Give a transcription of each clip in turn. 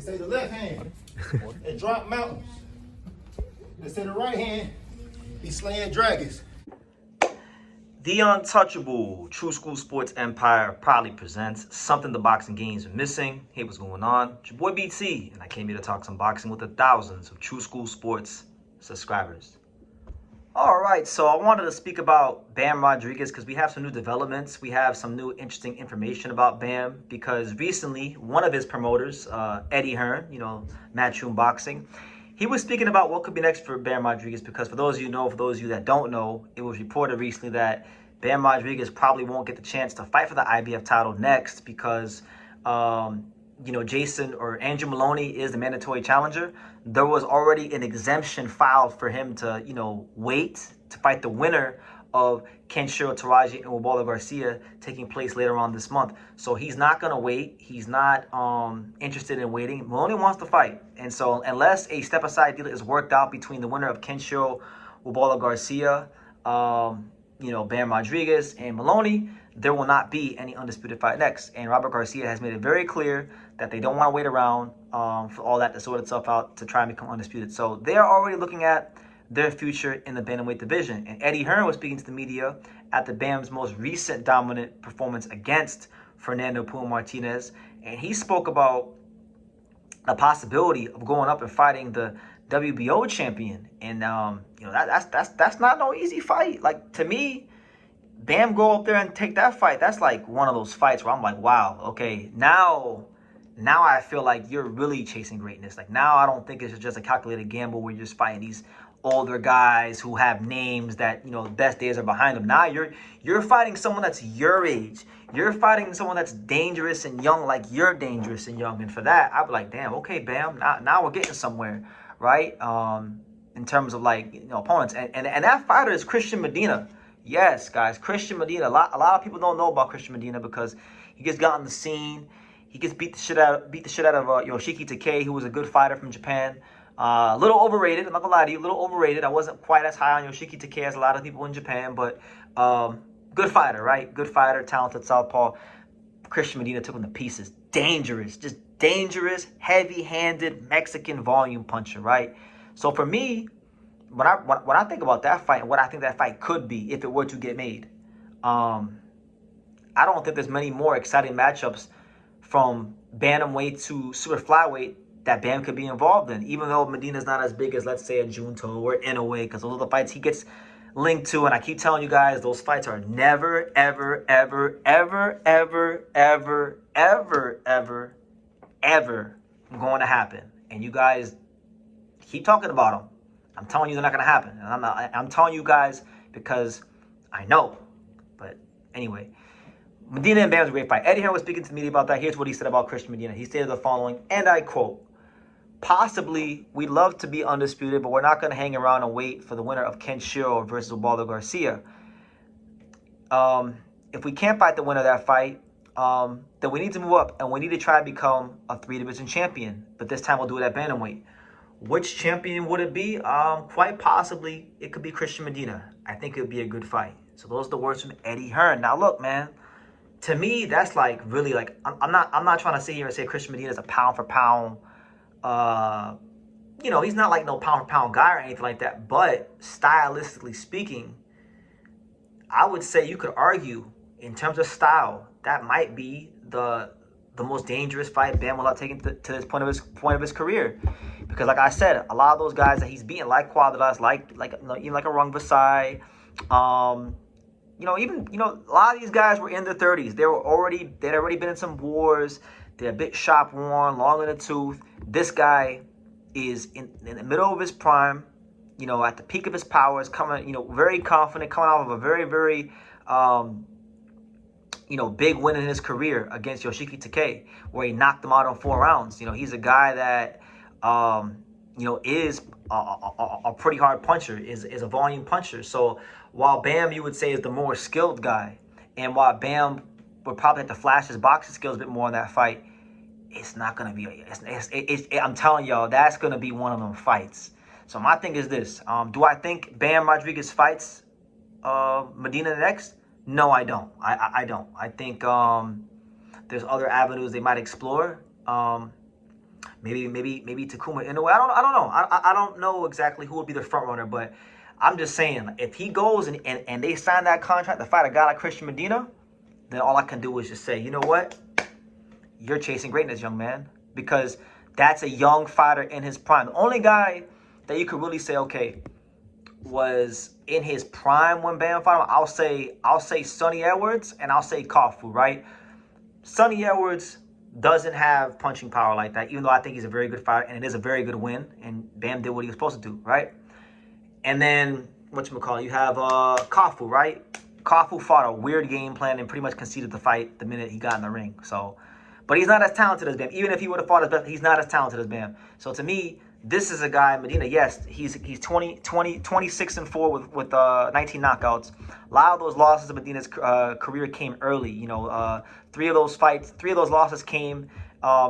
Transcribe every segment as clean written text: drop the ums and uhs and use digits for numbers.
They say the left hand, it drop mountains. They say the right hand, be slaying dragons. The untouchable True School Sports Empire proudly presents something the boxing games are missing. Hey, what's going on? It's your boy BT, and I came here to talk some boxing with the thousands of True School Sports subscribers. All right, so I wanted to speak about Bam Rodriguez because we have some new developments. We have some new interesting information about Bam because recently one of his promoters, Eddie Hearn, Matchroom Boxing, he was speaking about what could be next for Bam Rodriguez because for those of you know, for those of you that don't know, it was reported recently that Bam Rodriguez probably won't get the chance to fight for the IBF title next because, Jason or Andrew Maloney is the mandatory challenger. There was already an exemption filed for him to, wait to fight the winner of Kenshiro Taraji and Ubaldo Garcia taking place later on this month. So he's not going to wait. He's not interested in waiting. Maloney wants to fight. And so unless a step-aside deal is worked out between the winner of Kenshiro Ubaldo Garcia, Bam Rodriguez and Maloney, there will not be any undisputed fight next. And Robert Garcia has made it very clear that they don't want to wait around for all that to sort itself out to try and become undisputed. So they are already looking at their future in the bantamweight division. And Eddie Hearn was speaking to the media after Bam's most recent dominant performance against Fernando Puma Martinez. And he spoke about the possibility of going up and fighting the WBO champion. And, that's not no easy fight. Like, to me, Bam go up there and take that fight. That's like one of those fights where I'm like, wow, okay, now I feel like you're really chasing greatness. Like, now I don't think it's just a calculated gamble where you're just fighting these older guys who have names that, best days are behind them. Now you're fighting someone that's your age. You're fighting someone that's dangerous and young, like you're dangerous and young. And for that, I'd be like, damn, okay, Bam, now we're getting somewhere, right? In terms of opponents. And that fighter is Christian Medina. Yes, guys, Christian Medina. A lot of people don't know about Christian Medina because he just got on the scene. He gets beat the shit out of Yoshiki Takei, who was a good fighter from Japan. A little overrated. I'm not gonna lie to you, a little overrated. I wasn't quite as high on Yoshiki Takei as a lot of people in Japan, but good fighter, right? Good fighter, talented southpaw. Christian Medina took him to pieces. Dangerous, just dangerous, heavy-handed Mexican volume puncher, right? So for me, when I think about that fight and what I think that fight could be if it were to get made, I don't think there's many more exciting matchups from bantamweight to super flyweight that Bam could be involved in, even though Medina's not as big as, let's say, a Junto or Inoue, because those are the fights he gets linked to. And I keep telling you guys, those fights are never, ever, ever, ever, ever, ever, ever, ever, ever going to happen. And you guys keep talking about them. I'm telling you they're not going to happen. And I'm telling you guys because I know. But anyway, Medina and Bam was a great fight. Eddie Hearn was speaking to the media about that. Here's what he said about Christian Medina. He stated the following, and I quote, "Possibly, we'd love to be undisputed, but we're not going to hang around and wait for the winner of Kenshiro versus Ubaldo Garcia. If we can't fight the winner of that fight, then we need to move up, and we need to try to become a 3-division champion. But this time we'll do it at bantamweight. Which champion would it be? Quite possibly, it could be Christian Medina. I think it would be a good fight." So those are the words from Eddie Hearn. Now, look, man. To me, that's really I'm not trying to sit here and say Christian Medina is a pound for pound. He's not like no pound for pound guy or anything like that. But stylistically speaking, I would say you could argue in terms of style that might be the most dangerous fight Bam will have taken to this point of his career. Because like I said, a lot of those guys that he's beaten, like Quadras, even like a Rung Vasai, a lot of these guys were in their 30s. They'd already been in some wars. They're a bit shop worn, long in the tooth. This guy is in the middle of his prime, at the peak of his powers, coming, very confident, coming off of a very, very, big win in his career against Yoshiki Takei, where he knocked him out on 4 rounds. He's a guy that, is a pretty hard puncher, is a volume puncher. So while Bam, you would say, is the more skilled guy, and while Bam would probably have to flash his boxing skills a bit more in that fight, it's not going to be, I'm telling y'all, that's going to be one of them fights. So my thing is this, do I think Bam Rodriguez fights Medina next? No, I don't. I don't. I think there's other avenues they might explore. maybe Takuma Inoue. I don't know. I don't know exactly who would be the front runner, but I'm just saying, if he goes and they sign that contract to fight a guy like Christian Medina, then all I can do is just say, you know what? You're chasing greatness, young man, because that's a young fighter in his prime. The only guy that you could really say, okay, was in his prime when Bam fought him, I'll say Sonny Edwards and I'll say Kofu, right? Sonny Edwards doesn't have punching power like that, even though I think he's a very good fighter and it is a very good win, and Bam did what he was supposed to do, right? And then whatchamacallit, you have Kofu, right? Kofu fought a weird game plan and pretty much conceded the fight the minute he got in the ring. So, but he's not as talented as Bam. Even if he would have fought his best, he's not as talented as Bam. So to me, this is a guy, Medina, yes, he's 26-4 with 19 knockouts. A lot of those losses in Medina's career came early. You know, three of those losses came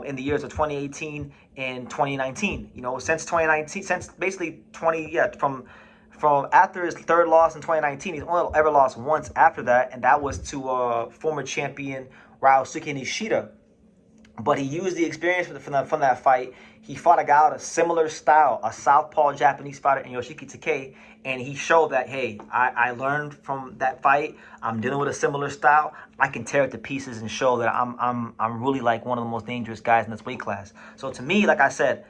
in the years of 2018 and 2019. You know, since 2019, since basically from after his third loss in 2019, he's only ever lost once after that, and that was to former champion Ryosuke Nishida. But he used the experience from that fight. He fought a guy with a similar style, a southpaw Japanese fighter in Yoshiki Takei, and he showed that, hey, I learned from that fight. I'm dealing with a similar style. I can tear it to pieces and show that I'm really like one of the most dangerous guys in this weight class. So to me, like I said,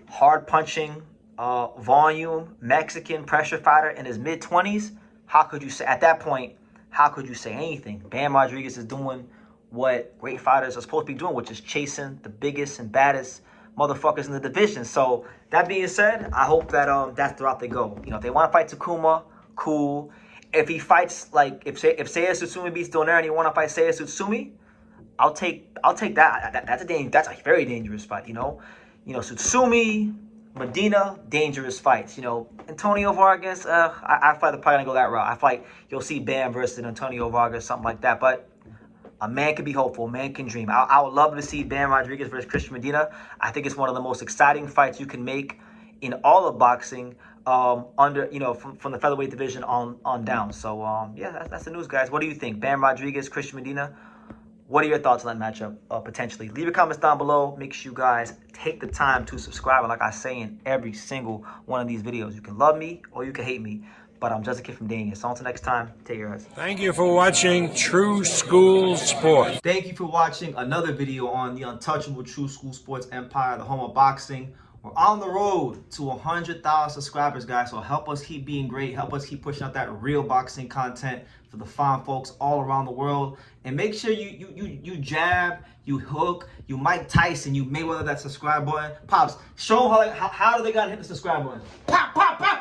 hard punching, volume, Mexican pressure fighter in his mid-20s. How could you say at that point? How could you say anything? Bam Rodriguez is doing what great fighters are supposed to be doing, which is chasing the biggest and baddest motherfuckers in the division. So that being said, I hope that that's the route they go. You know, if they want to fight Takuma, cool. If he fights like if Seiya Tsutsumi beats Donaire and he want to fight Seiya Tsutsumi, I'll take that. That's a very dangerous fight. You know, Tsutsumi, Medina, dangerous fights. You know, Antonio Vargas, I fight the probably gonna go that route. I fight you'll see Bam versus Antonio Vargas, something like that. But a man can be hopeful. A man can dream. I would love to see Bam Rodriguez versus Christian Medina. I think it's one of the most exciting fights you can make in all of boxing, under from the featherweight division on down. So yeah, that's the news, guys. What do you think? Bam Rodriguez, Christian Medina. What are your thoughts on that matchup potentially? Leave your comments down below. Make sure you guys take the time to subscribe. And like I say in every single one of these videos, you can love me or you can hate me. But I'm just a kid from Dania. So until next time, take care, guys. Thank you for watching True School Sports. Thank you for watching another video on the untouchable True School Sports Empire, the home of boxing. We're on the road to 100,000 subscribers, guys. So help us keep being great. Help us keep pushing out that real boxing content for the fine folks all around the world. And make sure you jab, you hook, you Mike Tyson, you Mayweather that subscribe button. Pops, show them how do they gotta hit the subscribe button. Pop, pop, pop.